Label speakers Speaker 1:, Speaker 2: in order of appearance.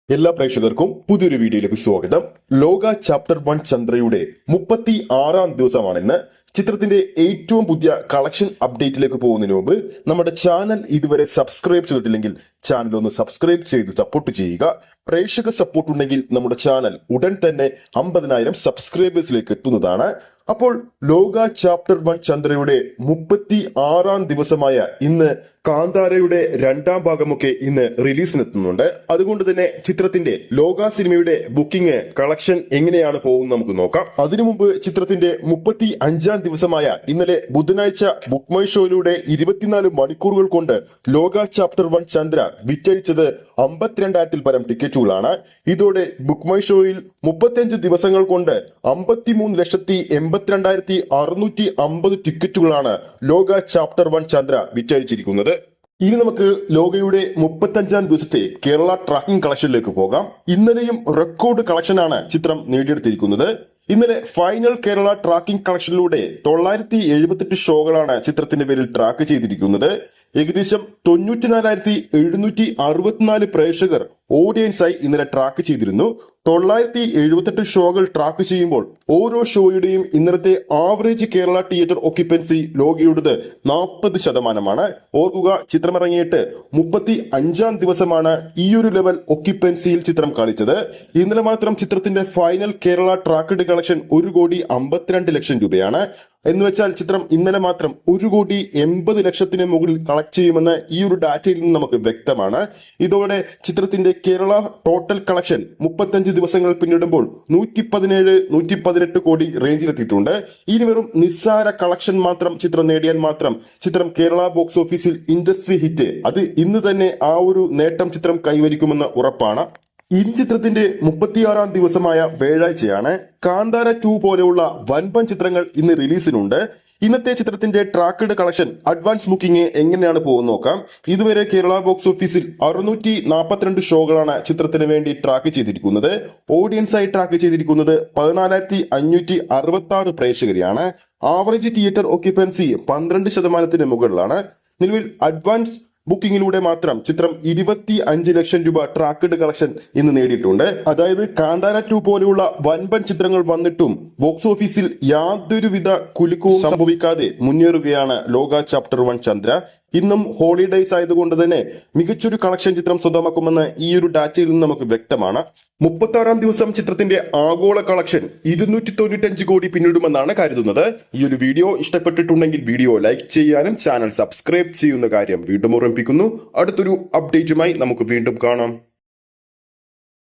Speaker 1: എല്ലാ പ്രേക്ഷകർക്കും പുതിയൊരു വീഡിയോയിലേക്ക് സ്വാഗതം. ലോക ചാപ്റ്റർ 1 ചന്ദ്രയുടെ 36-ാം ദിവസമാണിന്ന്. ചിത്രത്തിന്റെ ഏറ്റവും പുതിയ കളക്ഷൻ അപ്ഡേറ്റിലേക്ക് പോകുന്നതിന് മുമ്പ് നമ്മുടെ ചാനൽ ഇതുവരെ സബ്സ്ക്രൈബ് ചെയ്തിട്ടില്ലെങ്കിൽ ചാനൽ ഒന്ന് സബ്സ്ക്രൈബ് ചെയ്ത് സപ്പോർട്ട് ചെയ്യുക. പ്രേക്ഷക സപ്പോർട്ട് ഉണ്ടെങ്കിൽ നമ്മുടെ ചാനൽ ഉടൻ തന്നെ 50,000 സബ്സ്ക്രൈബേഴ്സിലേക്ക് എത്തുന്നതാണ്. അപ്പോൾ ലോക ചാപ്റ്റർ 1 ചന്ദ്രയുടെ 36-ാം ദിവസമായ ഇന്ന് കാന്താരയുടെ 2ാം ഭാഗമൊക്കെ ഇന്ന് റിലീസിനെത്തുന്നുണ്ട്. അതുകൊണ്ട് തന്നെ ചിത്രത്തിന്റെ ലോക സിനിമയുടെ ബുക്കിംഗ് കളക്ഷൻ എങ്ങനെയാണ് പോകുന്നത് നമുക്ക് നോക്കാം. അതിനു മുമ്പ് ചിത്രത്തിന്റെ 35-ാം ദിവസമായ ഇന്നലെ ബുധനാഴ്ച ബുക്ക് മൈ ഷോയിലൂടെ 24 മണിക്കൂറുകൾ കൊണ്ട് ലോക ചാപ്റ്റർ 1 ചന്ദ്ര വിറ്റഴിച്ചത് 52,000-ൽ പരം ടിക്കറ്റുകളാണ്. ഇതോടെ ബുക്ക് മൈ ഷോയിൽ 35 ദിവസങ്ങൾ കൊണ്ട് 53,82,650 ടിക്കറ്റുകളാണ് ലോക ചാപ്റ്റർ 1 ചന്ദ്ര വിറ്റഴിച്ചിരിക്കുന്നത്. ഇനി നമുക്ക് ലോകയുടെ 35-ാം ദിവസത്തെ കേരള ട്രാക്കിംഗ് കളക്ഷനിലേക്ക് പോകാം. ഇന്നലെയും റെക്കോർഡ് കളക്ഷനാണ് ചിത്രം നേടിയെടുത്തിരിക്കുന്നത്. ഇന്നലെ ഫൈനൽ കേരള ട്രാക്കിംഗ് കളക്ഷനിലൂടെ 978 ഷോകളാണ് ചിത്രത്തിന്റെ പേരിൽ ട്രാക്ക് ചെയ്തിരിക്കുന്നത്. ഏകദേശം 94,764 പ്രേക്ഷകർ ഓഡിയൻസായി ഇന്നലെ ട്രാക്ക് ചെയ്തിരുന്നു. 978 ഷോകൾ ട്രാക്ക് ചെയ്യുമ്പോൾ ഓരോ ഷോയുടെയും ഇന്നലത്തെ ആവറേജ് കേരള തിയേറ്റർ ഓക്യുപ്പൻസി ലോകയുടേത് 40%. ഓർക്കുക, ചിത്രമിറങ്ങിയിട്ട് 35-ാം ദിവസമാണ് ഈ ഒരു ലെവൽ ഒക്യുപ്പൻസിയിൽ ചിത്രം കളിച്ചത്. ഇന്നലെ മാത്രം ചിത്രത്തിന്റെ ഫൈനൽ കേരള ട്രാക്ക്ഡ് കളക്ഷൻ 1,52,00,000 രൂപയാണ്. എന്ന് വെച്ചാൽ ചിത്രം ഇന്നലെ മാത്രം 1,80,00,000 മുകളിൽ കളക്ട് ചെയ്യുമെന്ന് ഈ ഒരു ഡാറ്റയിൽ നിന്ന് നമുക്ക് വ്യക്തമാണ്. ഇതോടെ ചിത്രത്തിന്റെ കേരള ടോട്ടൽ കളക്ഷൻ 35 ദിവസങ്ങൾ പിന്നിടുമ്പോൾ 117-118 കോടി റേഞ്ചിലെത്തിയിട്ടുണ്ട്. ഇനി വെറും നിസ്സാര കളക്ഷൻ മാത്രം ചിത്രം നേടിയാൽ മാത്രം ചിത്രം കേരള ബോക്സ് ഓഫീസിൽ ഇൻഡസ്ട്രി ഹിറ്റ്, അത് ഇന്ന് തന്നെ ആ ഒരു നേട്ടം ചിത്രം കൈവരിക്കുമെന്ന് ഉറപ്പാണ്. ഈ ചിത്രത്തിന്റെ 36-ാം ദിവസമായ വ്യാഴാഴ്ചയാണ്. കാന്താര 2 പോലെയുള്ള വൻപൻ ചിത്രങ്ങൾ ഇന്ന് റിലീസിനുണ്ട്. ഇന്നത്തെ ചിത്രത്തിന്റെ ട്രാക്ക്ഡ് കളക്ഷൻ അഡ്വാൻസ് ബുക്കിംഗ് എങ്ങനെയാണ് പോകുന്നത് നോക്കാം. ഇതുവരെ കേരള ബോക്സ് ഓഫീസിൽ 642 ഷോകളാണ് ചിത്രത്തിന് വേണ്ടി ട്രാക്ക് ചെയ്തിരിക്കുന്നത്. ഓഡിയൻസായി ട്രാക്ക് ചെയ്തിരിക്കുന്നത് 14,566 പ്രേക്ഷകരെയാണ്. ആവറേജ് തിയേറ്റർ ഓക്യുപ്പൻസി 12% മുകളിലാണ്. നിലവിൽ അഡ്വാൻസ് ബുക്കിംഗിലൂടെ മാത്രം ചിത്രം 25 ലക്ഷം രൂപ ട്രാക്ക്ഡ് കളക്ഷൻ ഇന്ന് നേടിയിട്ടുണ്ട്. അതായത് കാന്താര 2 പോലെയുള്ള വൻപൻ ചിത്രങ്ങൾ വന്നിട്ടും ബോക്സ് ഓഫീസിൽ യാതൊരുവിധ കുലുക്കവും സംഭവിക്കാതെ മുന്നേറുകയാണ് ലോക ചാപ്റ്റർ 1 ചന്ദ്ര. ഇന്നും ഹോളിഡേയ്സ് ആയതുകൊണ്ട് തന്നെ മികച്ചൊരു കളക്ഷൻ ചിത്രം സ്വന്തമാക്കുമെന്ന് ഈ ഒരു ഡാറ്റയിൽ നിന്ന് നമുക്ക് വ്യക്തമാണ്. 36-ാം ദിവസം ചിത്രത്തിന്റെ ആഗോള കളക്ഷൻ 295 കോടി പിന്നിടുമെന്നാണ് കരുതുന്നത്. ഈ ഒരു വീഡിയോ ഇഷ്ടപ്പെട്ടിട്ടുണ്ടെങ്കിൽ വീഡിയോ ലൈക്ക് ചെയ്യാനും ചാനൽ സബ്സ്ക്രൈബ് ചെയ്യുന്ന കാര്യം വീണ്ടും ഓർമ്മിപ്പിക്കുന്നു. അടുത്തൊരു അപ്ഡേറ്റുമായി നമുക്ക് വീണ്ടും കാണാം.